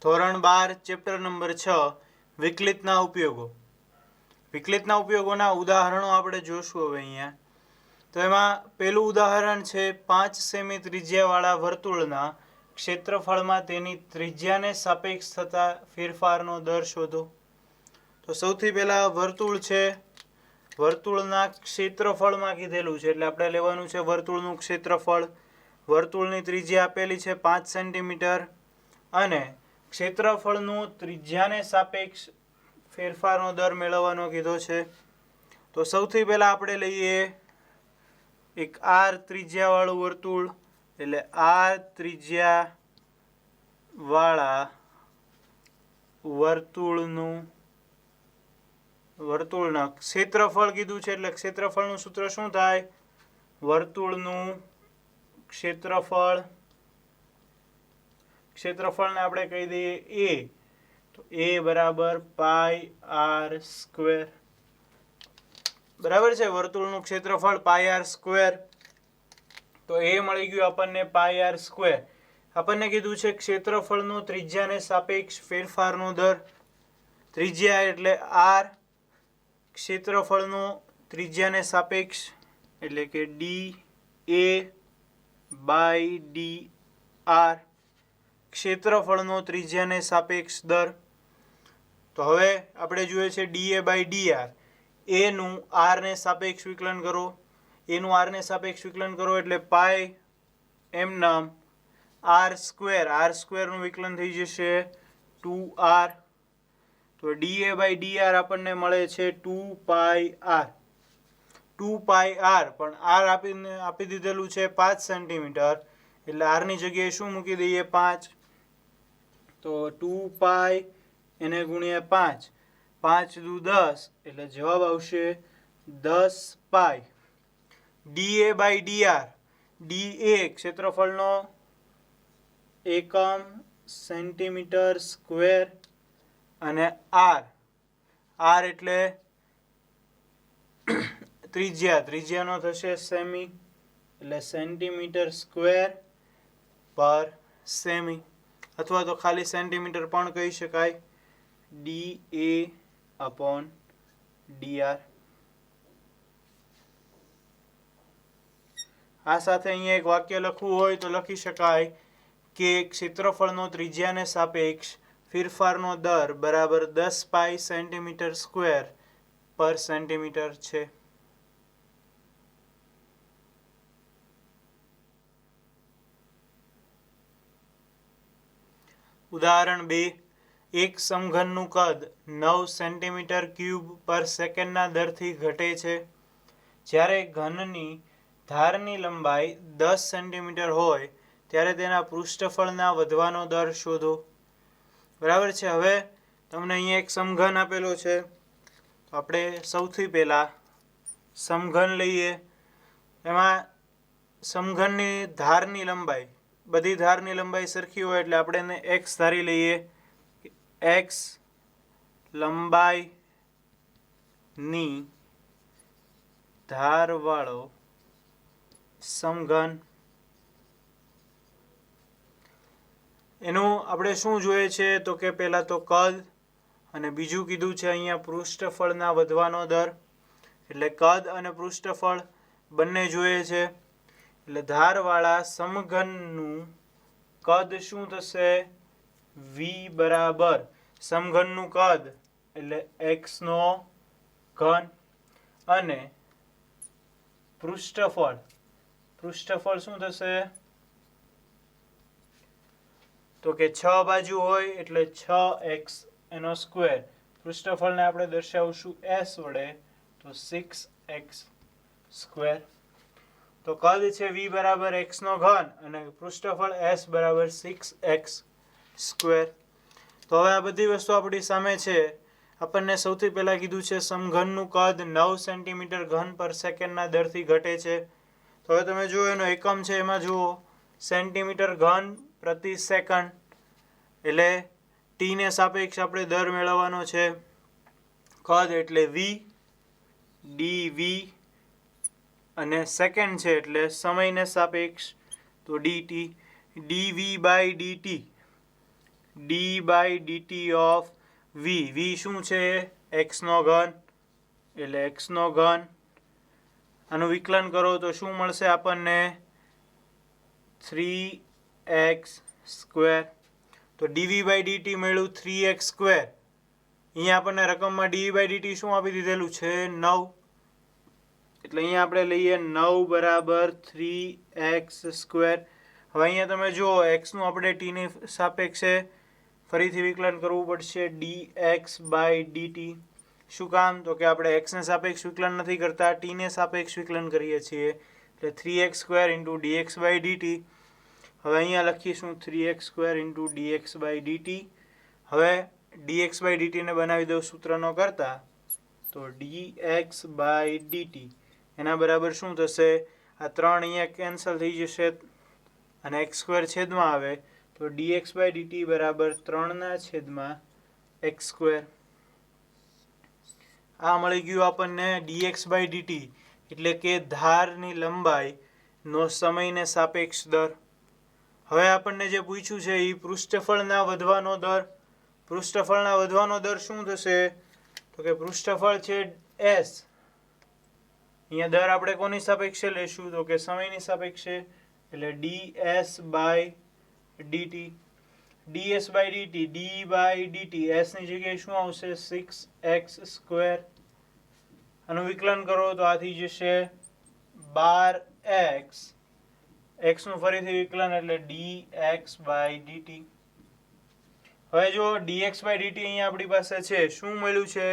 ધોરણ 12 chapter number 6 વિકલિતના ઉપયોગો. વિકલિતના ઉપયોગોના ઉદાહરણો આપણે જોશું હવે અહીંયા. તો એમાં પહેલું ઉદાહરણ છે 5 સેમી ત્રિજ્યાવાળા વર્તુળના ક્ષેત્રફળમાં તેની ત્રિજ્યાને સાપેક્ષ થતા ફેરફારનો દર શોધો. તો સૌથી પહેલાં વર્તુળ છે, વર્તુળના ક્ષેત્રફળમાં કીધેલું છે એટલે આપણે લેવાનું છે વર્તુળનું ક્ષેત્રફળ. વર્તુળની ત્રિજ્યા આપેલી છે 5 સેન્ટીમીટર અને ક્ષેત્રફળનું ત્રિજ્યાને સાપેક્ષ ફેરફારનો દર મેળવવાનો કીધો છે. તો સૌથી પહેલાં આપણે લઈએ એક આર ત્રિજ્યાવાળું વર્તુળ, એટલે આર ત્રિજ્યાવાળા વર્તુળના ક્ષેત્રફળ કીધું છે એટલે ક્ષેત્રફળનું સૂત્ર શું થાય? વર્તુળનું ક્ષેત્રફળને આપણે કહી દઈએ એ. તો એ બરાબર પાઈ આર સ્ક્વેર. બરાબર છે, વર્તુળનું ક્ષેત્રફળ પાઈ આર સ્ક્વેર. તો એ મળી ગયું આપણને પાઈ આર સ્ક્વેર. આપણને કીધું છે ક્ષેત્રફળનો ત્રિજ્યાને સાપેક્ષ ફેરફારનો દર. ત્રિજ્યા એટલે આર, ક્ષેત્રફળનો ત્રિજ્યાને સાપેક્ષ એટલે કે D A by D R, ક્ષેત્રફળનો ત્રિજ્યાને સાપેક્ષ દર. તો હવે આપણે જોઈએ છે D A by D R. એનું આરને સાપેક્ષ વિકલન કરો, એનું આરને સાપેક્ષ વિકલન કરો એટલે પાઈ એમ નામ આર સ્ક્વેર. આર સ્ક્વેરનું વિકલન થઈ જશે 2r. તો d A by D r આપણને મળે છે 2 પાઈ આર. 2 પાઈ આર, પણ આર આપી દીધેલું છે 5 સેન્ટીમીટર એટલે આરની જગ્યાએ શું મૂકી દઈએ? 5. તો 2 પાઈ એને ગુણ્યા 5, 5 દુ 10 એટલે જવાબ આવશે 10 pi. D A by D R. D A ક્ષેત્રફળનો એકમ સેન્ટીમીટર સ્ક્વેર અને આર એટલે ત્રિજ્યાનો થશે સેમી એટલે સેન્ટીમીટર સ્ક્વેર પર સેમી, અથવા તો ખાલી સેન્ટીમીટર પણ કહી શકાય. ડી એ અપોન ડી આર. આ સાથે અહીંયા એક વાક્ય લખવું હોય તો લખી શકાય કે ક્ષેત્રફળનો ત્રિજ્યાને સાપેક્ષ ફેરફારનો દર બરાબર 10 પાઈ સેન્ટીમીટર સ્ક્વેર પર સેન્ટીમીટર છે. ઉદાહરણ 2. એક સમઘનનું કદ 9 સેન્ટીમીટર ક્યુબ પર સેકન્ડના દરથી ઘટે છે. જ્યારે ઘનની ધારની લંબાઈ 10 સેન્ટીમીટર હોય ત્યારે તેના પૃષ્ઠફળના વધવાનો દર શોધો. બરાબર છે. હવે તમને અહીંયા એક સમઘન આપેલો છે, તો આપણે સૌથી પહેલાં સમઘન લઈએ. એમાં સમઘનની ધારની લંબાઈ, બધી ધારની લંબાઈ સરખી હોય એટલે આપણે એને એક્સ ધારી લઈએ. એક્સ લંબાઈની ધારવાળો સમઘન. એનું આપણે શું જોઈએ છે? તો કે પહેલાં તો કદ અને બીજું કીધું છે અહીંયા પૃષ્ઠફળના વધવાનો દર. એટલે કદ અને પૃષ્ઠફળ બંને જોઈએ છે. એટલે ધારવાળા સમઘનનું કદ શું થશે? વી બરાબર સમઘનનું કદ એટલે એક્સનો ઘન અને પૃષ્ઠફળ શું થશે? તો કે 6 બાજુ હોય એટલે 6x એનો સ્ક્વેર. પૃષ્ઠફળને આપણે દર્શાવશું s વડે, તો 6x સ્ક્વેર. તો કદ છે v બરાબર x નો ઘન અને પૃષ્ઠફળ s બરાબર 6x સ્ક્વેર. તો હવે આ બધી વસ્તુ આપણી સામે છે. આપણને સૌથી પહેલાં કીધું છે સમઘનનું કદ 9 સેન્ટીમીટર ઘન પર સેકન્ડના દરથી ઘટે છે. તો હવે તમે જુઓ એનો એકમ છે, એમાં જુઓ સેન્ટીમીટર ઘન પ્રતિ સેકન્ડ, એટલે ટીને સાપેક્ષ આપણે દર મેળવવાનો છે. કદ એટલે વી, ડી વી અને સેકન્ડ છે એટલે સમયને સાપેક્ષ, તો dt. dv by dt. D by DT of V. V શું છે? એક્સનો ઘન, એટલે એક્સનો ઘન. આનું વિકલન કરો તો શું મળશે આપણને? 3x². તો ડીવી બાય ડીટી મળ્યું 3x². અહીંયા આપણને રકમમાં ડીવી બાય ડીટી શું આપી દીધેલું છે? 9. એટલે અહીંયા આપણે લઈએ 9 બરાબર 3x². હવે અહીંયા તમે જુઓ એક્સનું આપણે ટીની સાપેક્ષે ફરીથી વિકલન કરવું પડશે dx બાય dt. શું કામ? તો કે આપણે એક્સને સાપેક્ષ વિકલન નથી કરતા, ટીને સાપેક્ષ વિકલન કરીએ છીએ. એટલે 3x² into dx by dt. હવે અહીંયા લખીશું 3x² into dx by dt. હવે dx બાય dt ને બનાવી દઉં સૂત્રનો કરતા, તો dx બાય dt એના બરાબર શું થશે? આ 3 અહીંયા કેન્સલ થઈ જશે અને x² છેદમાં આવે, તો dx બાય dt બરાબર 3/x². આ મળી ગયું આપણને dx બાય dt, એટલે કે ધારની લંબાઈનો સમયને સાપેક્ષ દર. હવે આપણને જે પૂછ્યું છે એ પૃષ્ઠફળના વધવાનો દર. પૃષ્ઠફળના વધવાનો દર શું થશે? તો કે પૃષ્ઠફળ છે s. અહીંયા દર આપણે કોની સાપેક્ષે લેશું? તો કે સમયની સાપેક્ષે, એટલે ds by dt. ds by dt, d by dt, s ની જગ્યાએ શું આવશે? 6x². આનું વિકલન કરો તો આ થઈ જશે 12x. x નું ફરીથી વિકલન એટલે dx બાય dt. હવે જો dx બાય dt અહીંયા આપણી પાસે છે, શું મળ્યું છે?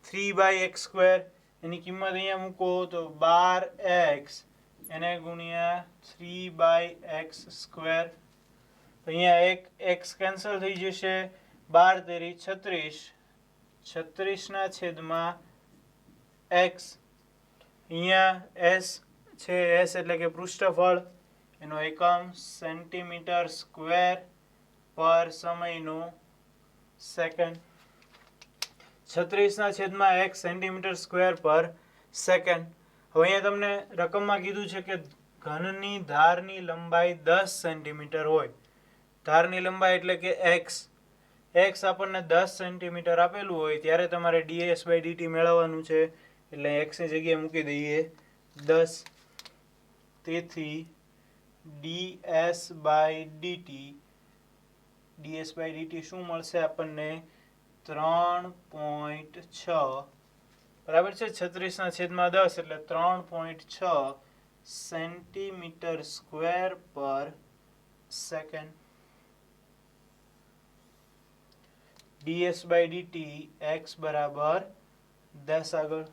3/x². એની કિંમત અહીંયા મૂકો તો 12x એને ગુણ્યા 3/x². તો અહીંયા એક x કેન્સલ થઈ જશે. 12 તેરી 36, 36/x. અહીંયા s છે, s એટલે કે પૃષ્ઠફળ, એનો એકમ સેન્ટીમીટર² પર સમયનો સેકન્ડ. 36/x સેન્ટીમીટર² per second. હવે અહીંયા તમને રકમમાં કીધું છે કે ઘનની ધારની લંબાઈ 10 સેન્ટીમીટર હોય. ધારની લંબાઈ એટલે કે x આપણને 10 સેન્ટીમીટર આપેલું હોય ત્યારે તમારે ds બાય dt મેળવવાનું છે. એટલે x ની જગ્યાએ મૂકી દઈએ 10. તેથી ds બાય dt શું મળશે આપણને? 3.6. બરાબર છે? 36/10 એટલે 3.6 centimetre per second. ds by dt x બરાબર 10 આગળ.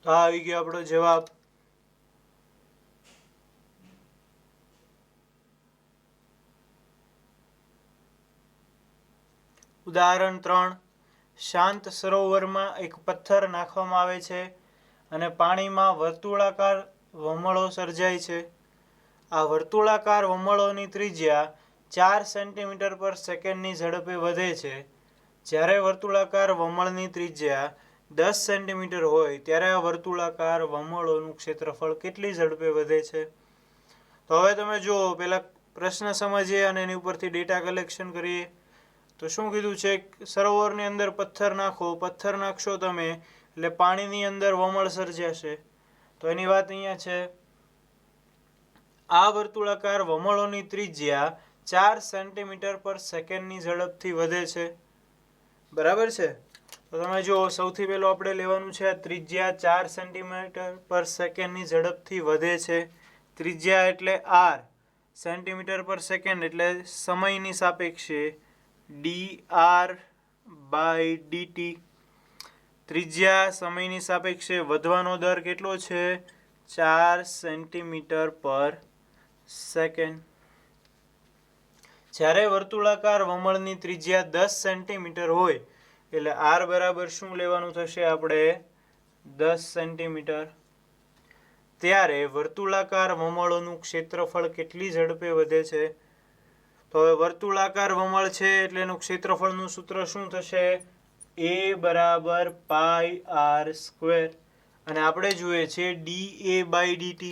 તો આ આવી ગયો આપણો જવાબ. ઉદાહરણ 3. શાંત સરોવરમાં એક પથ્થર નાખવામાં આવે છે અને પાણીમાં વર્તુળાકાર વમળો સર્જાય છે. આ વર્તુળાકાર વમળોની ત્રિજ્યા 4 સેન્ટીમીટર પર સેકન્ડની ઝડપે વધે છે. જ્યારે વર્તુળાકાર વમળની ત્રિજ્યા 10 સેન્ટીમીટર હોય ત્યારે આ વર્તુળાકાર વમળોનું ક્ષેત્રફળ કેટલી ઝડપે વધે છે? તો હવે તમે જુઓ, પહેલા પ્રશ્ન સમજીએ અને એની ઉપરથી ડેટા કલેક્શન કરીએ. તો શું કીધું છે? સરોવરની અંદર પથ્થર નાખો. પથ્થર નાખશો તમે એટલે પાણીની અંદર વમળ સર્જાશે. તો એની વાત અહીંયા છે. આ વર્તુળાકાર વમળોની ત્રિજ્યા 4 સેન્ટીમીટર પર સેકન્ડની ઝડપથી વધે છે. બરાબર છે? તો તમે જુઓ, સૌથી પહેલું આપણે લેવાનું છે ત્રિજ્યા 4 સેન્ટીમીટર પર સેકન્ડની ઝડપથી વધે છે. ત્રિજ્યા એટલે r, સેન્ટીમીટર પર સેકન્ડ એટલે સમયની સાપેક્ષે dr બાય dt. ત્રિજ્યા સમયની સાપેક્ષે વધવાનો દર કેટલો છે? 4 સેન્ટીમીટર પર સેકન્ડ. જ્યારે વર્તુળાકાર વમળની ત્રિજ્યા 10 સેન્ટીમીટર હોય એટલે r બરાબર શું લેવાનું થશે આપણે? 10 સેન્ટીમીટર. ત્યારે વર્તુળાકાર વમળોનું ક્ષેત્રફળ કેટલી ઝડપે વધે છે? તો હવે વર્તુળાકાર વમળ છે એટલે એનું ક્ષેત્રફળનું સૂત્ર શું થશે? a બરાબર πr². અને આપણે જોઈએ છે dA બાય dt.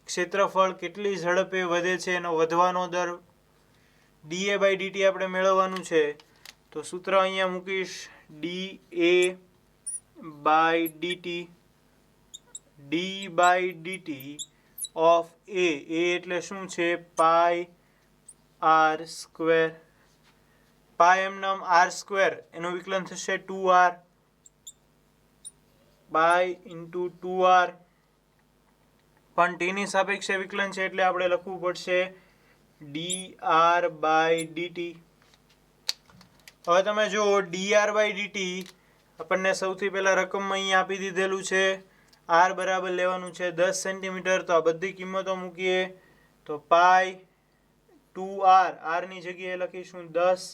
ક્ષેત્રફળ કેટલી ઝડપે વધે છે એનો વધવાનો દર ડીએ બાય ડીટી આપણે મેળવવાનું છે તો સૂત્ર અહીંયા મૂકીશ DA by DT D by DT of A એટલે શું છે પાઈ આર સ્ક્વેર પાઈ એમ નામ આર સ્ક્વેર એનું વિકલન થશે 2r પાઈ ઇન્ટુ 2r પણ ટીની સાપેક્ષે વિકલન છે એટલે આપણે લખવું પડશે dr બાય dt. હવે તમે જુઓ dr બાય dt આપણને સૌથી પહેલા રકમમાં અહીંયા આપી દીધેલું છે r બરાબર લેવાનું છે 10 સેન્ટીમીટર. તો આ બધી કિંમતો મૂકીએ તો પાઈ 2r r ની જગ્યાએ લખીશું 10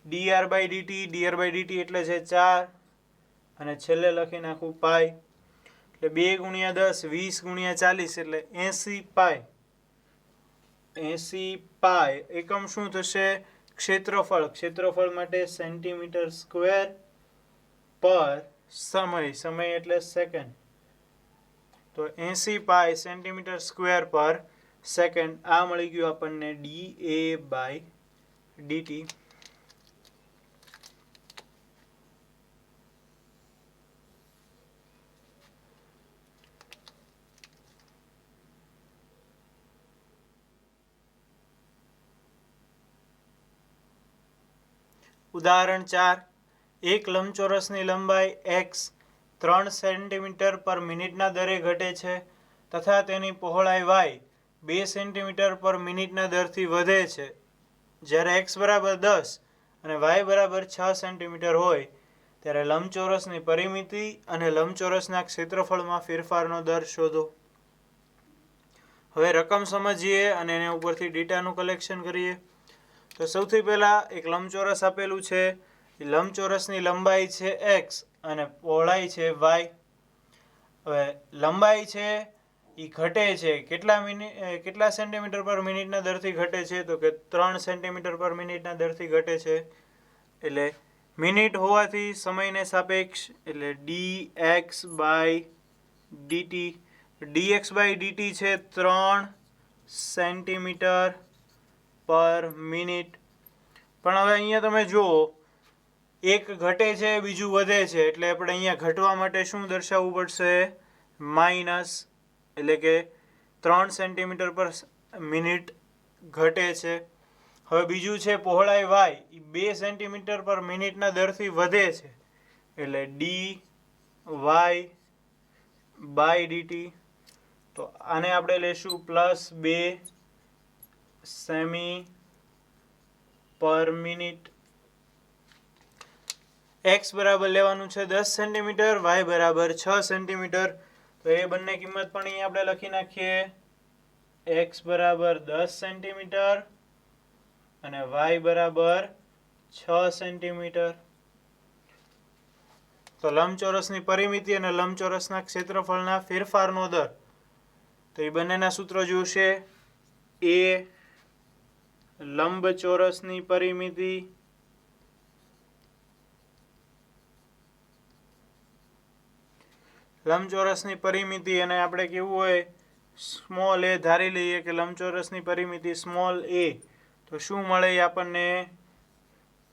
dr બાય dt એટલે છે 4 અને છેલ્લે લખી નાખું પાઈ એટલે 2 ગુણ્યા 10 20 ગુણ્યા 40 એટલે 80 પાઈ 80 પાઈ. એકમ શું થશે ક્ષેત્રફળ માટે સેન્ટીમીટર સ્ક્વેર પર સમય એટલે સેકન્ડ તો 80 પાઈ સેન્ટીમીટર સ્ક્વેર પર સેકન્ડ. આ મળી ગયું આપણને dA બાય dt. ઉદાહરણ 4 એક લંબચોરસની લંબાઈ x 3 સેન્ટીમીટર પર મિનિટના દરે ઘટે છે તથા તેની પહોળાઈ y 2 સેન્ટીમીટર પર મિનિટના દરથી વધે છે. જ્યારે x બરાબર 10 અને y બરાબર 6 સેન્ટીમીટર હોય ત્યારે લંબચોરસની પરિમિતિ અને લંબચોરસના ક્ષેત્રફળમાં ફેરફારનો દર શોધો. હવે રકમ સમજીએ અને એના ઉપરથી ડેટાનું કલેક્શન કરીએ. તો સૌથી પહેલાં એક લંબચોરસ આપેલું છે. એ લંબચોરસની લંબાઈ છે x અને પહોળાઈ છે y. હવે લંબાઈ છે એ ઘટે છે કેટલા સેન્ટીમીટર પર મિનિટના દરથી ઘટે છે તો કે 3 સેન્ટીમીટર પર મિનિટના દરથી ઘટે છે. એટલે મિનિટ હોવાથી સમયને સાપેક્ષ એટલે dx by dt dx by dt છે 3 સેન્ટીમીટર પર મિનિટ. પણ હવે અહીંયા તમે જુઓ એક ઘટે છે બીજું વધે છે એટલે આપણે અહીંયા ઘટવા માટે શું દર્શાવવું પડશે માઇનસ એટલે કે 3 સેન્ટીમીટર પર મિનિટ ઘટે છે. હવે બીજું છે પહોળાઈ y એ 2 સેન્ટીમીટર પર મિનિટના દરથી વધે છે એટલે dy બાય dt. તો આને આપણે લેશું +2 સેમી પર મિનિટ. x બરાબર લેવાનું છે 10 સેન્ટીમીટર y બરાબર 6 સેન્ટીમીટર. તો એ બંને કિંમત પણ અહીંયા આપણે લખી નાખીએ x બરાબર 10 સેન્ટીમીટર અને y બરાબર 6 સેન્ટીમીટર. તો લંબચોરસની પરિમિતિ અને લંબચોરસના ક્ષેત્રફળના ફેરફારનો દર તો એ બંનેના સૂત્રો જોશે. એ લંબચોરસની પરિમિતિ અને આપણે કેવું હોય સ્મોલ એ ધારી લઈએ કે લંબચોરસની પરિમિતિ સ્મોલ એ તો શું મળે આપણને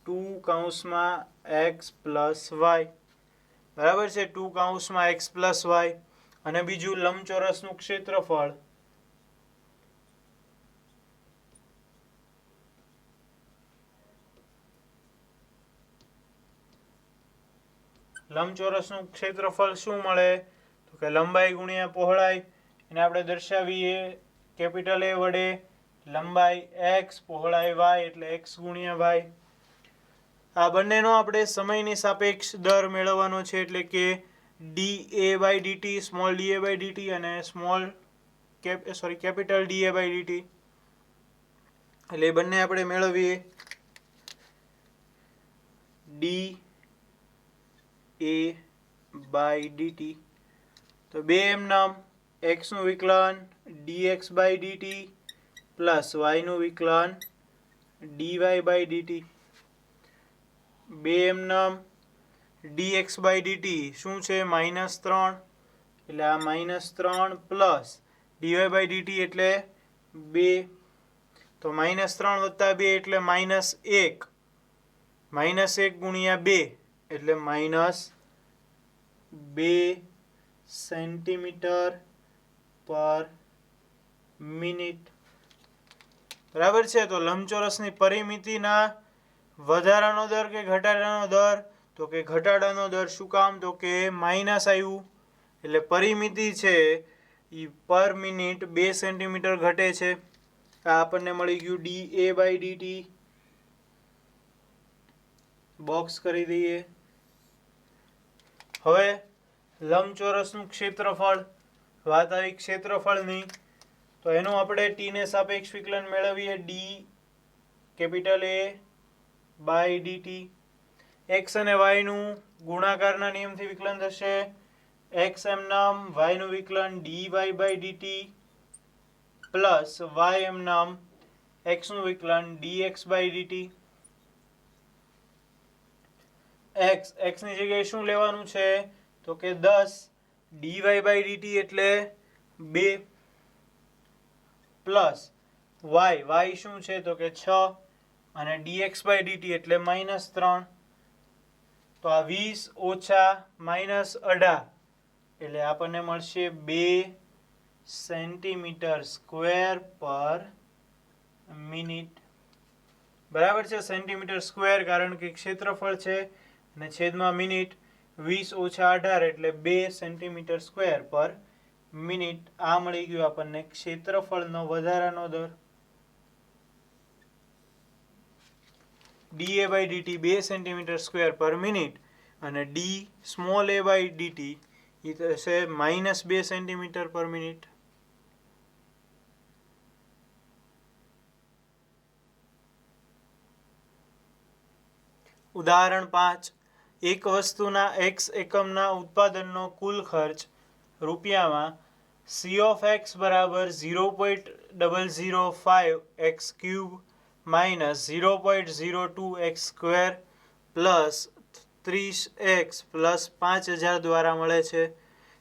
2x + y બરાબર છે 2x + y. અને બીજું લંબચોરસનું ક્ષેત્રફળ શું મળે તો કે લંબાઈ ગુણ્યા પહોળાઈ એને આપણે દર્શાવીએ કેપિટલ A વડે. લંબાઈ x પહોળાઈ y એટલે x ગુણ્યા y. આ બંનેનો આપણે સમયની સાપેક્ષ દર મેળવવાનો છે એટલે કે dA by dt small dA by dt અને કેપિટલ dA બાય dt એટલે એ બંને આપણે મેળવીએ dA બાય dt. તો બે એમ નામ x નું વિકલન dx by dt plus y નું વિકલન dy બાય dt. બે એમ નામ dx બાય dt શું છે -3 એટલે આ -3 પ્લસ dy બાય dt એટલે 2 તો -3 + 2 એટલે -1. -1 ગુણ્યા 2 એટલે -2 સેન્ટીમીટર પર મિનિટ. બરાબર છે. તો લંબચોરસની પરિમિતિના વધારાનો દર કે ઘટાડાનો દર? તો કે ઘટાડાનો દર. શું કામ? તો કે માઇનસ આવ્યું એટલે પરિમિતિ છે એ પર મિનિટ 2 સેન્ટીમીટર ઘટે છે. આ આપણને મળી ગયું dA/dt. બોક્સ કરી દઈએ. હવે લંબચોરસનું ક્ષેત્રફળ, વાત આવી ક્ષેત્રફળની, તો એનું આપણે t ને સાપેક્ષ વિકલન મેળવીએ. dA/dt. x અને y નું ગુણાકારના નિયમથી વિકલન થશે. x એમ નામ, y નું વિકલન dy/dt પ્લસ y એમ નામ, x નું વિકલન dx/dt. x ની જગ્યાએ શું લેવાનું છે? તો કે 10. dy/dt એટલે 2 પ્લસ y શું છે? તો કે 6 અને dx/dt એટલે -3. તો આ 20 ઓછા -18 એટલે આપણને મળશે 2 સેન્ટીમીટર સ્ક્વેર પર મિનિટ. બરાબર છે. સેન્ટીમીટર સ્ક્વેર, કારણ કે ક્ષેત્રફળ છે અને છેદમાં મિનિટ. 20 ઓછા 18 એટલે 2 સેન્ટીમીટર સ્ક્વેર પર મિનિટ. આ મળી ગયું આપણને ક્ષેત્રફળનો વધારાનો દર. dA/dt 2 સેન્ટીમીટર સ્ક્વેર પર મિનિટ અને d/dt એ થશે -2 સેન્ટીમીટર પર મિનિટ. ઉદાહરણ 5. એક વસ્તુના x એકમના ઉત્પાદનનો કુલ ખર્ચ રૂપિયામાં C(x) બરાબર 0.005x³ minus 0.02x² plus 30x plus 5000 દ્વારા મળે છે.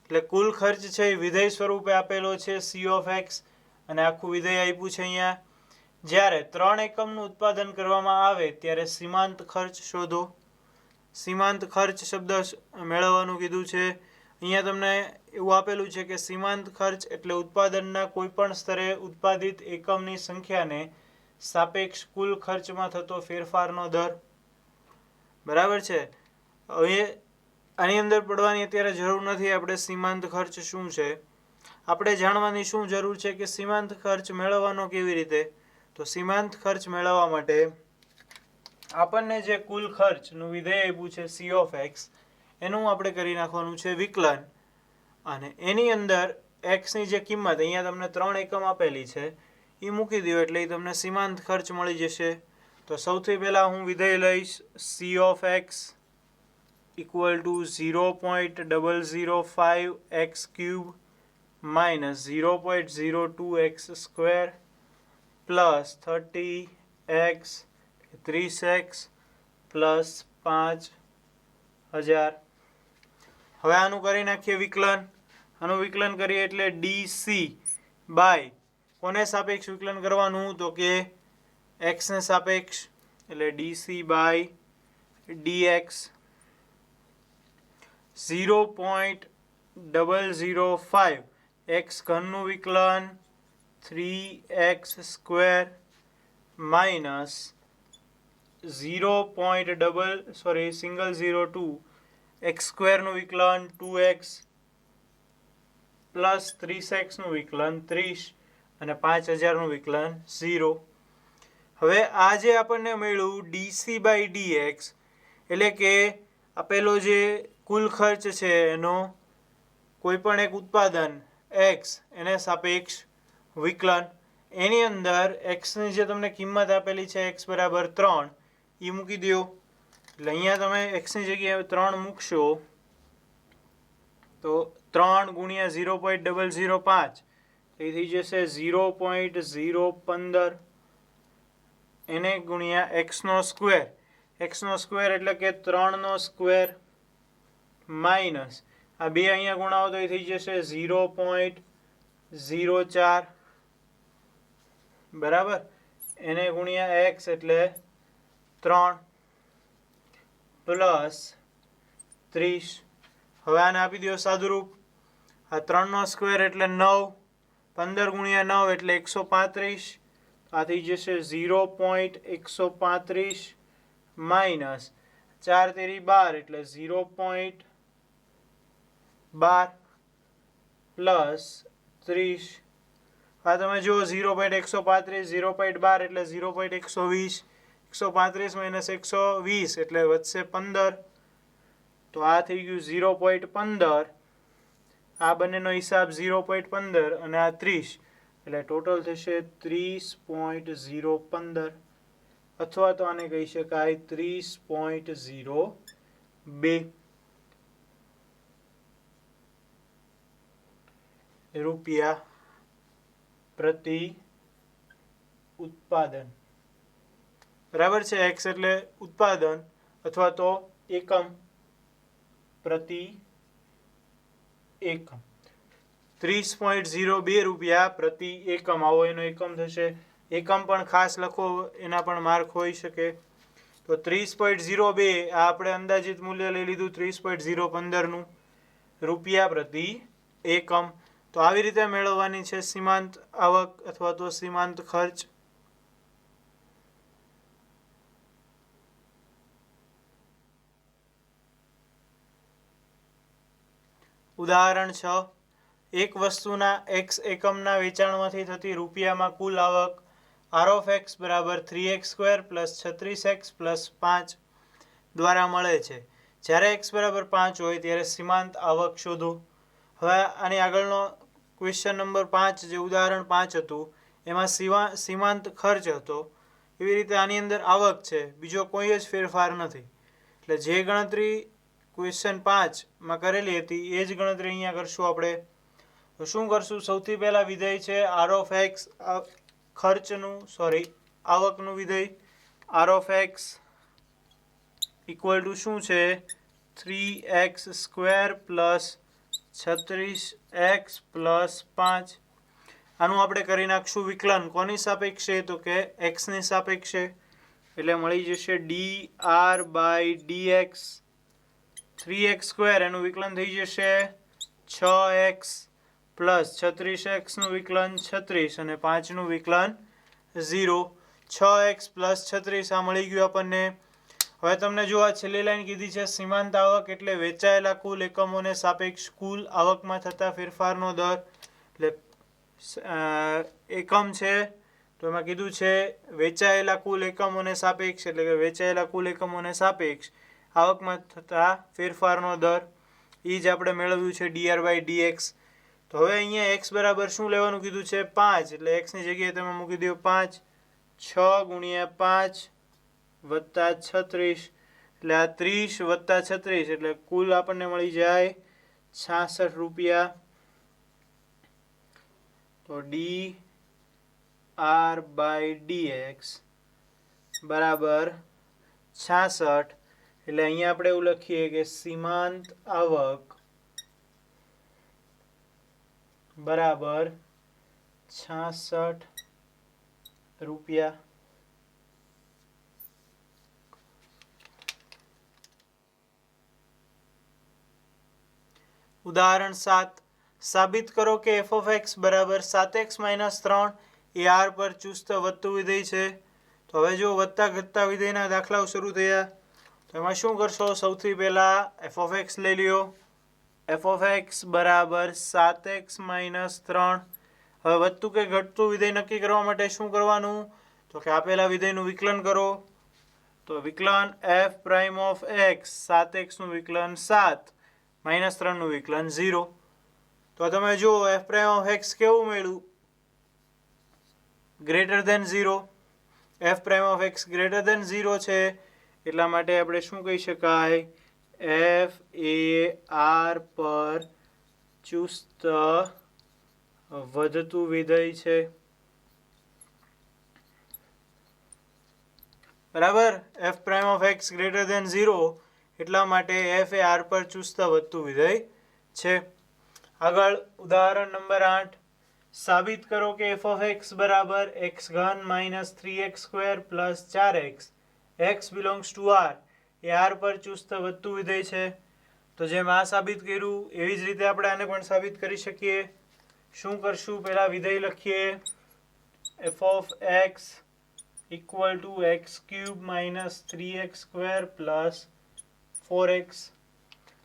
એટલે કુલ ખર્ચ છે એ વિધેય સ્વરૂપે આપેલો છે C(x) અને આખું વિધેય આપ્યું છે અહીંયા. જ્યારે 3 એકમનું ઉત્પાદન કરવામાં આવે ત્યારે સીમાંત ખર્ચ શોધો. સીમાંત ખર્ચ શબ્દ મેળવવાનું કીધું છે. અહીંયા તમને એવું આપેલું છે કે સીમાંત ખર્ચ એટલે ઉત્પાદનના કોઈપણ સ્તરે ઉત્પાદિત એકમની સંખ્યાને સાપેક્ષ કુલ ખર્ચમાં થતો ફેરફારનો દર. બરાબર છે. હવે આની અંદર પડવાની અત્યારે જરૂર નથી. આપણે સીમાંત ખર્ચ શું છે આપણે જાણવાની શું જરૂર છે કે સીમાંત ખર્ચ મેળવવાનો કેવી રીતે? તો સીમાંત ખર્ચ મેળવવા માટે આપણને જે કુલ ખર્ચનું વિધેય આપ્યું છે C(x) એનું આપણે કરી નાખવાનું છે વિકલન. અને એની અંદર x ની જે કિંમત અહીંયા તમને 3 એકમ આપેલી છે એ મૂકી દો એટલે એ તમને સીમાંત ખર્ચ મળી જશે. તો સૌથી પહેલાં હું વિધેય લઈશ C(x) = 0.005x³ minus 0.02x² plus 30x 30x plus 5000. હવે આનું કરી નાખીએ વિકલન. આનું વિકલન કરીએ એટલે dc બાય કોને સાપેક્ષ વિકલન કરવાનું? તો કે x ને સાપેક્ષ એટલે dc બાય dx 0.005 x ઘનનું વિકલન 3x² માઇનસ 0.002 x² નું વિકલન 2x પ્લસ 30x નું વિકલન 30 અને 5000 નું વિકલન 0. હવે આ જે આપણને મળ્યું dc/dx એટલે કે આપેલો જે કુલ ખર્ચ છે એનો કોઈપણ એક ઉત્પાદન x એને સાપેક્ષ વિકલન. એની અંદર x ની જે તમને કિંમત આપેલી છે x બરાબર 3 એ મૂકી દો. એટલે અહીંયા તમે x ની જગ્યાએ 3 મૂકશો તો 3 ગુણ્યા 0.005 એ થઈ જશે 0.015 એને ગુણ્યા x² એટલે કે 3² માઇનસ આ 2 અહીંયા ગુણાવો તો એ થઈ જશે 0.04 બરાબર. એને ગુણ્યા x એટલે 3 પ્લસ 30. હવે આને આપી દો સાદુરૂપ. આ 3નો સ્ક્વેર એટલે 9, 15 ગુણ્યા 9 એટલે 135. આ થઈ જશે 0.135 માઇનસ 4 તેરી 12 એટલે 0.12 પ્લસ 30. આ તમે જુઓ 0.135 0.12 એટલે 0.120. 135 માઇનસ 120 એટલે વધશે 15. તો આ થઈ ગયું 0.15. આ બંનેનો હિસાબ 0.15 અને આ 30 એટલે ટોટલ થશે 30.015 અથવા તો આને કહી શકાય 30.02 રૂપિયા પ્રતિ ઉત્પાદન. બરાબર છે. x એટલે ઉત્પાદન અથવા તો એકમ પ્રતિ એકમ. 30.02 રૂપિયા પ્રતિ એકમ આવો એનો એકમ થશે. એકમ પણ ખાસ લખો, એના પણ માર્ક હોઈ શકે. તો 30.02 આ આપણે અંદાજિત મૂલ્ય લઈ લીધું 30.015 રૂપિયા પ્રતિ એકમ. તો આવી રીતે મેળવવાની છે સીમાંત આવક અથવા તો સીમાંત ખર્ચ. ઉદાહરણ 6. એક વસ્તુના x એકમના વેચાણમાંથી થતી રૂપિયામાં કુલ આવક r of x બરાબર 3x² પ્લસ 36x પ્લસ 5 દ્વારા મળે છે. જ્યારે x બરાબર 5 હોય ત્યારે સીમાંત આવક શોધો. હવે આની આગળનો ક્વેશ્ચન નંબર 5 જે ઉદાહરણ 5 હતું એમાં સીમાંત ખર્ચ હતો. એવી રીતે આની અંદર આવક છે, બીજો કોઈ જ ફેરફાર નથી. એટલે જે ગણતરી ક્વેશ્ચન 5માં કરેલી હતી એ જ ગણતરી અહીંયા કરશું આપણે. તો શું કરશું? સૌથી પહેલાં વિધેય છે r of x, આવકનું વિધેય r of x equal to શું છે? 3x² plus 36x plus 5. આનું આપણે કરી નાખશું વિકલન. કોની સાપેક્ષે? તો કે xની સાપેક્ષે. એટલે મળી જશે dr/dx. 3x² એનું વિકલન થઈ જશે 6x પ્લસ 36x નું વિકલન 36 અને 5 નું વિકલન 0. 6x પ્લસ 36 આ મળી ગયું આપણને. હવે તમને જો આ છેલ્લી લાઈન કીધી છે સીમાંત આવક એટલે વેચાયેલા કુલ એકમોને સાપેક્ષ કુલ આવકમાં થતા ફેરફારનો દર. એટલે એકમ છે તો એમાં કીધું છે વેચાયેલા કુલ એકમોને સાપેક્ષ, એટલે કે વેચાયેલા કુલ એકમોને સાપેક્ષ આવકમાં થતા ફેરફારનો દર. એ જ આપણે મેળવ્યું છે dr/dx. તો હવે અહીંયા x બરાબર શું લેવાનું કીધું છે? 5. એટલે xની જગ્યાએ તમે મૂકી દો 5. 6 ગુણ્યા 5 વત્તા 36 એટલે આ 30 વત્તા 36 એટલે કુલ આપણને મળી જાય 66 રૂપિયા. તો dr/dx બરાબર 66. એટલે અહીંયા આપણે એવું લખીએ કે સીમાંત આવક બરાબર 66 રૂપિયા. ઉદાહરણ 7. સાબિત કરો કે f of x બરાબર 7x - 3 એ r પર ચુસ્ત વધતું વિધેય છે. તો હવે જો વધતા ઘટતા વિધેયના દાખલાઓ શરૂ થયા. તો એમાં શું કરશો? સૌથી પહેલાં f of x લઈ લ્યો. f of x બરાબર 7x - 3. હવે વધતું કે ઘટતું વિધેય નક્કી કરવા માટે શું કરવાનું? તો કે આપેલા વિધેયનું વિકલન કરો. તો વિકલન f prime of x 7x નું વિકલન 7 - 3 નું વિકલન 0. તો તમે જુઓ f પ્રાઇમ ઓફ x કેવું મળ્યું? Greater than 0. f prime of x greater than 0 છે એટલા માટે આપણે શું કહી શકાય? f એ r પર ચુસ્ત વધતું વિધેય છે. બરાબર. f prime of x greater than 0 એટલા માટે f એ r પર ચુસ્ત વધતું વિધેય છે. આગળ ઉદાહરણ નંબર 8. સાબિત કરો કે એફ ઓફ એક્સ બરાબર એક્સ ઘન minus 3x square plus 4x x belongs to R એ આર પર ચુસ્ત વધતું વિધેય છે. તો જેમ આ સાબિત કર્યું એવી જ રીતે આપણે આને પણ સાબિત કરી શકીએ. શું કરશું? પહેલા વિધેય લખીએ. F of x equal to x cube minus 3x square plus 4x.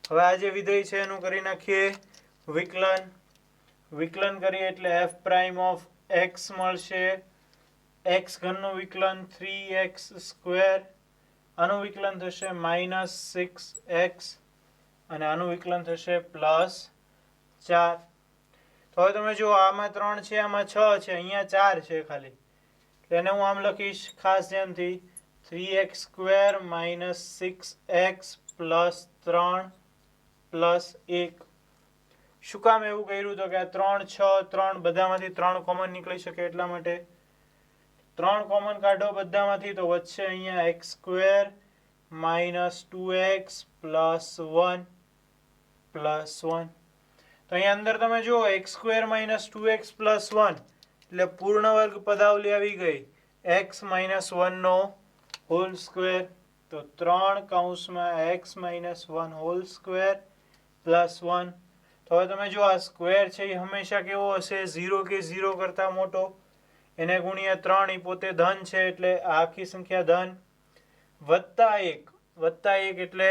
હવે આ જે વિધેય છે એનું કરી નાખીએ વિકલન. વિકલન કરીએ એટલે એફ પ્રાઇમ ઓફ એક્સ મળશે એક્સ ઘનનું વિકલન 3x સ્ક્વેર, આનું વિકલન થશે માઇનસ 6x અને આનું વિકલન થશે પ્લસ 4. તો હવે તમે જો આમાં 3 છે, આમાં 6 છે, અહીંયા 4 છે ખાલી, એટલે એને હું આમ લખીશ ખાસ ધ્યાનથી 3x square minus 6x plus 3 plus 1. શું કામ એવું કર્યું? તો કે આ 3 6 3 બધામાંથી 3 કોમન નીકળી શકે એટલા માટે. 3 કોમન કાઢો બધામાંથી તો વધશે અહીંયા x square minus 2x plus 1 plus 1. તો અહીંયા અંદર તમે જુઓ x square minus 2x plus 1 એટલે પૂર્ણ વર્ગ પદાવલી આવી ગઈ x માઇનસ 1 નો હોલ સ્ક્વેર. તો 3 કૌંસમાં x minus 1 whole square plus 1. તો હવે તમે જો આ સ્ક્વેર છે એ હંમેશા કેવો હશે? 0 કે 0 કરતાં મોટો. એને ગુણ્યા 3 એ પોતે ધન છે એટલે આ આખી સંખ્યા ધન. વત્તા 1 એટલે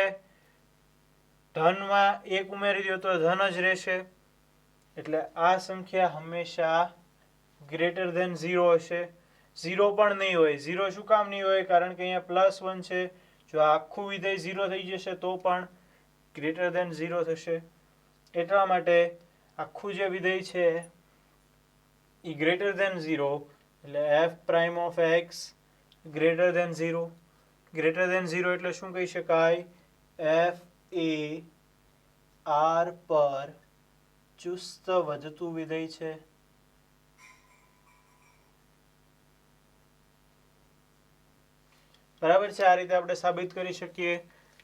ધનમાં 1 ઉમેરી દો તો ધન જ રહેશે. એટલે આ સંખ્યા હંમેશા ગ્રેટર ધેન 0 હશે. 0 પણ નહીં હોય. 0 શું કામ નહીં હોય? કારણ કે અહીંયા પ્લસ 1 છે. જો આખું વિધેય 0 થઈ જશે તો પણ ગ્રેટર ધેન 0 થશે. એટલા માટે આખું જે વિધેય છે એ ગ્રેટર ધેન 0 એટલે f prime of x greater than 0. Greater than 0 એટલે શું કહી શકાય? એફ એ આર પર ચુસ્ત વધતું વિધેય છે. બરાબર છે. આ રીતે આપણે સાબિત કરી શકીએ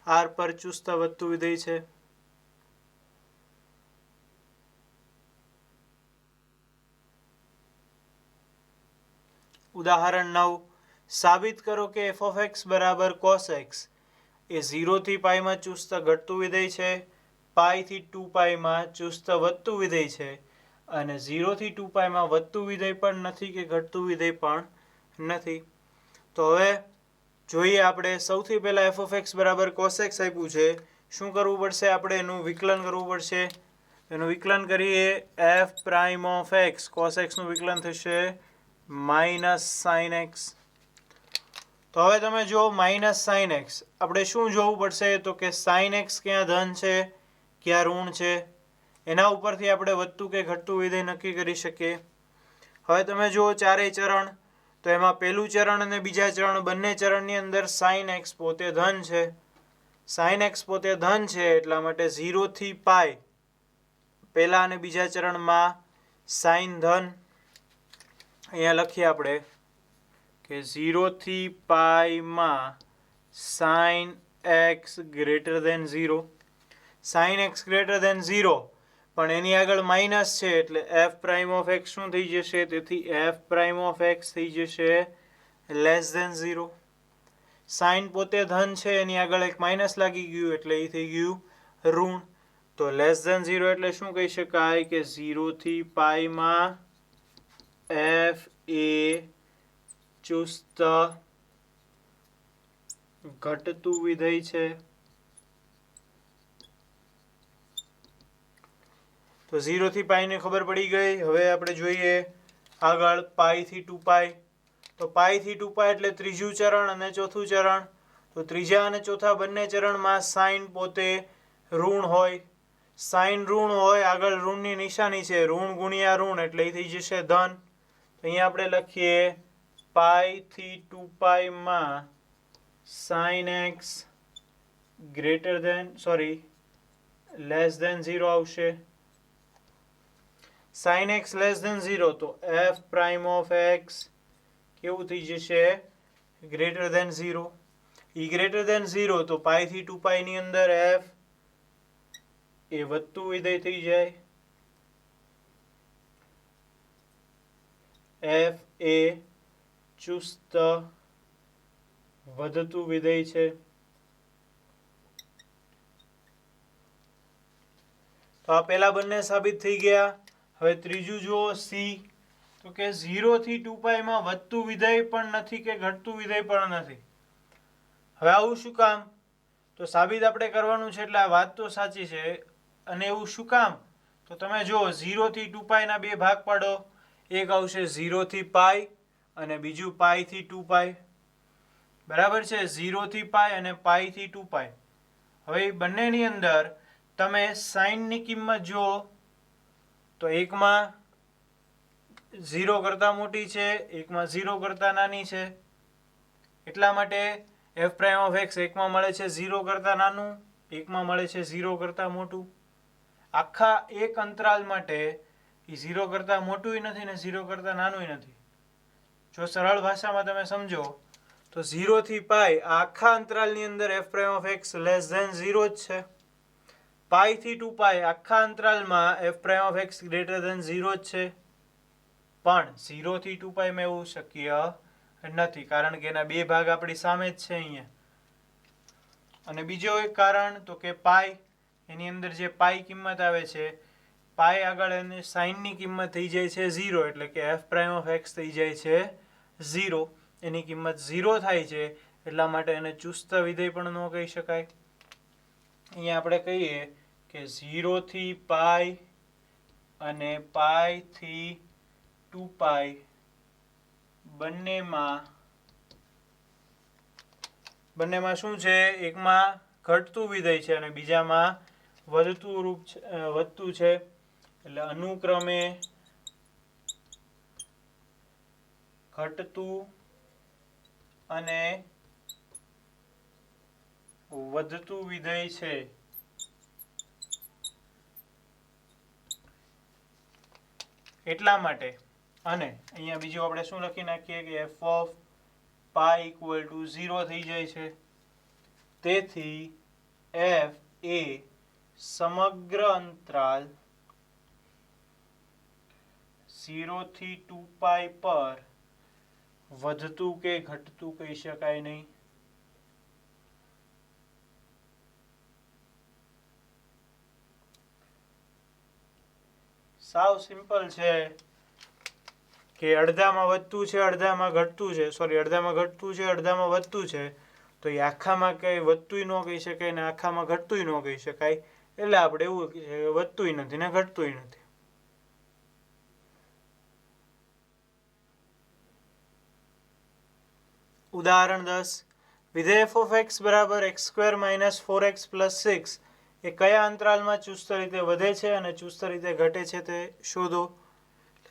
આર પર ચુસ્ત વધતું વિધેય છે. ઉદાહરણ 9. સાબિત કરો કે એફ ઓફ એક્સ બરાબર કોસ એક્સ એ 0 થી પાઈમાં ચુસ્ત ઘટતું વિધેય છે, પાઈ થી 2 પાઈમાં ચુસ્ત વધતું વિધેય છે અને 0 થી 2 પાઈમાં વધતું વિધેય પણ નથી કે ઘટતું વિધેય પણ નથી. તો હવે જોઈએ આપણે સૌથી પહેલા એફ ઓફ એક્સ બરાબર કોસ એક્સ આપ્યું છે. શું કરવું પડશે? આપણે એનું વિકલન કરવું પડશે. એનું વિકલન કરીએ. F prime of X cos એક્સનું વિકલન થશે માઇનસ સાઇન એક્સ. તો હવે તમે જો માઇનસ સાઇન એક્સ આપણે શું જોવું પડશે? તો કે સાઇન એક્સ ક્યાં ધન છે ક્યાં ઋણ છે, એના ઉપરથી આપણે વધતું કે ઘટતું વિધેય નક્કી કરી શકીએ. હવે તમે જુઓ ચારેય ચરણ, તો એમાં પહેલું ચરણ અને બીજા ચરણ બંને ચરણની અંદર સાઇન એક્સ પોતે ધન છે. સાઇન એક્સ પોતે ધન છે એટલા માટે 0 થી પાઈ પહેલા અને બીજા ચરણમાં સાઇન ધન. અહીંયા લખીએ આપણે કે 0 થી પાઈમાં sine X greater than 0. Sine X greater than 0 પણ એની આગળ માઇનસ છે એટલે એફ પ્રાઇમ ઓફ એક્સ શું થઈ જશે? તેથી એફ પ્રાઇમ ઓફ એક્સ થઈ જશે લેસ ધેન 0. સાઇન પોતે ધન છે, એની આગળ એક માઇનસ લાગી ગયું એટલે એ થઈ ગયું ઋણ. તો લેસ ધેન 0 એટલે શું કહી શકાય? કે 0 થી પાઈમાં એફ એ ચુસ્ત ઘટતું વિધેય છે. તો 0 થી પાઈ ને ખબર પડી ગઈ. હવે આપણે જોઈએ આગળ પાઈ થી 2 પાઈ. તો પાઈ થી 2 પાઈ એટલે ત્રીજું ચરણ અને ચોથું ચરણ. તો ત્રીજા અને ચોથા બંને ચરણમાં સાઇન પોતે ઋણ હોય. સાઇન ઋણ હોય, આગળ ઋણની નિશાની છે, ઋણ ગુણ્યા ઋણ એટલે એ થઈ જશે ધન. અહીંયા આપણે લખીએ પાઈ થી 2 પાઈમાં sine X greater than less than 0 આવશે. સાઇન એક્સ લેસ ધેન 0 તો એફ પ્રાઇમ ઓફ એક્સ કેવું થઈ જશે? Greater than 0. E greater than 0 તો પાઈ થી 2 પાઈની અંદર એફ એ વધતું વિધેય થઈ જાય. એફ એ ચુસ્ત વધતું વિધેય છે. તો આ પહેલા બંને સાબિત થઈ ગયા. હવે ત્રીજું જુઓ સી. તો કે 0 થી 2π માં વધતું વિધેય પણ નથી કે ઘટતું વિધેય પણ નથી. હવે આવું શું કામ? તો સાબિત આપણે કરવાનું છે એટલે આ વાત તો સાચી છે. અને એવું શું કામ? તો તમે જો 0 થી 2π ના બે ભાગ પાડો. એક આવશે 0 થી પાઈ અને બીજું પાઈ થી 2π. બરાબર છે? 0 થી પાઈ અને પાઈ થી 2π. હવે બંનેની અંદર તમે સાઈનની કિંમત જુઓ તો એકમાં 0 કરતાં મોટી છે, એકમાં 0 કરતાં નાની છે. એટલા માટે એફ પ્રાઇમ ઓફ એક્સ એકમાં મળે છે 0 કરતાં નાનું, એકમાં મળે છે 0 કરતાં મોટું. આખા એક અંતરાલ માટે એ 0 કરતાં મોટું નથી ને 0 કરતાં નાનું નથી. જો સરળ ભાષામાં તમે સમજો તો 0 થી પાઈ આખા અંતરાલની અંદર f prime of x less than 0 જ છે. પાઈ થી 2π આખા અંતરાલમાં f prime of x greater than 0 જ છે. પણ 0 થી 2π માં એવું શક્ય નથી, કારણ કે એના બે ભાગ આપણી સામે જ છે અહીંયા. અને બીજો એક કારણ તો કે પાઈ, એની અંદર જે પાઈ કિંમત આવે છે, પાઈ આગળ એની સાઈનની કિંમત થઈ જાય છે 0, એટલે કે એફ પ્રાઇમ ઓફ એક્સ થઈ જાય છે 0. એની કિંમત 0 થાય છે એટલા માટે એને ચુસ્ત વિધેય પણ ન કહી શકાય. અહીંયા આપણે કહીએ કે 0 થી પાઈ અને પાઈ થી 2π બંનેમાં શું છે? એકમાં ઘટતું વિધેય છે અને બીજામાં વધતું છે. એટલે અનુક્રમે ઘટતું અને વધતું વિધેય છે. એટલા માટે અને અહીંયા બીજું આપણે શું લખી નાખીએ કે f of pi equal to 0 થઈ જાય છે. તેથી એફ એ સમગ્ર અંતરાલ 0 થી 2π પર વધતું કે ઘટતું કહી શકાય નહીં. સાવ સિમ્પલ છે કે અડધામાં વધતું છે, અડધામાં ઘટતું છે, અડધામાં ઘટતું છે, અડધામાં વધતું છે. તો એ આખામાં કંઈ વધતું ન કહી શકાય ને આખામાં ઘટતું ન કહી શકાય. એટલે આપણે એવું વધતું નથી ને ઘટતું નથી. ઉદાહરણ 10. વિધેય f of x બરાબર x² - 4x + 6 એ કયા અંતરાલમાં ચુસ્ત રીતે વધે છે અને ચુસ્ત રીતે ઘટે છે તે શોધો.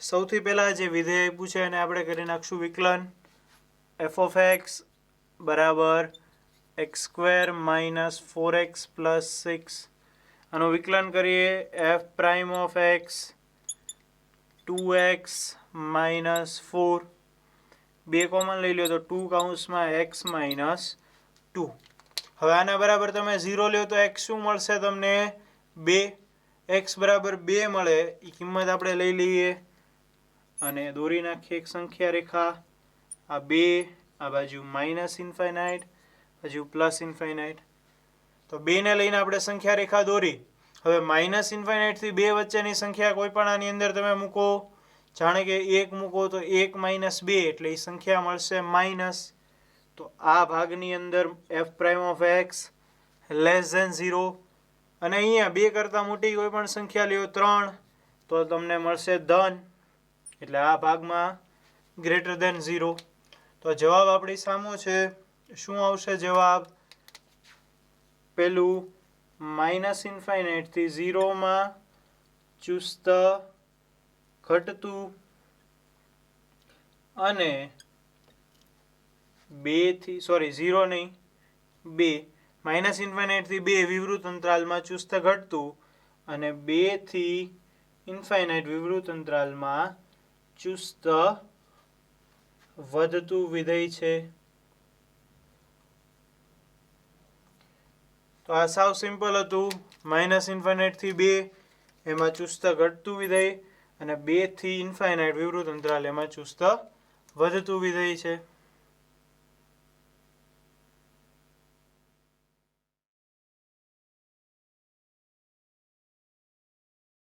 સૌથી પહેલા જે વિધેય આપ્યું છે એને આપણે કરી નાખશું વિકલન. f of x બરાબર x² - 4x + 6. આનું વિકલન કરીએ. f prime of x 2x - 4. બે કોમન લઈ લો તો 2 કૌંસમાં x - 2. હવે આના બરાબર તમે 0 લ્યો તો x શું મળશે તમને? 2. x બરાબર 2 મળે એ કિંમત આપણે લઈ લઈએ અને દોરી નાખીએ એક સંખ્યા રેખા. આ 2, આ બાજુ -ઇન્ફાઇનાઇટ, બાજુ +ઇન્ફાઇનાઇટ. તો 2 ને લઈને આપણે સંખ્યા રેખા દોરી. હવે -ઇન્ફાઇનાઇટ થી 2 વચ્ચેની સંખ્યા કોઈ પણ આની અંદર તમે મૂકો. જાણે કે 1 મૂકો તો 1 - 2 એટલે એ સંખ્યા મળશે માઇનસ. તો આ ભાગની અંદર f prime of x less than 0. અને અહીંયા 2 કરતાં મોટી કોઈ પણ સંખ્યા લ્યો 3 તો તમને મળશે ધન. એટલે આ ભાગમાં ગ્રેટર ધેન 0. તો જવાબ આપણી સામો છે. શું આવશે જવાબ? પેલું -ઇન્ફાઇનાઇટ થી 0 માં ચુસ્ત ઘટતું અને 0 નહીં 2 -ઇન્ફાઇનાઇટ થી 2 વિવૃત અંતરાલમાં ચુસ્ત ઘટતું અને 2 થી ઇન્ફાઇનાઇટ વિવૃત અંતરાલમાં ચુસ્ત વધતું વિધેય છે. તો આ સાવ સિમ્પલ હતું. -ઇન્ફાઇનાઇટ થી 2 એમાં ચુસ્ત ઘટતું વિધેય અને 2 થી ઇન્ફાઇનાઇટ વિવૃત અંતરાલ એમાં ચુસ્ત વધતું વિધેય છે.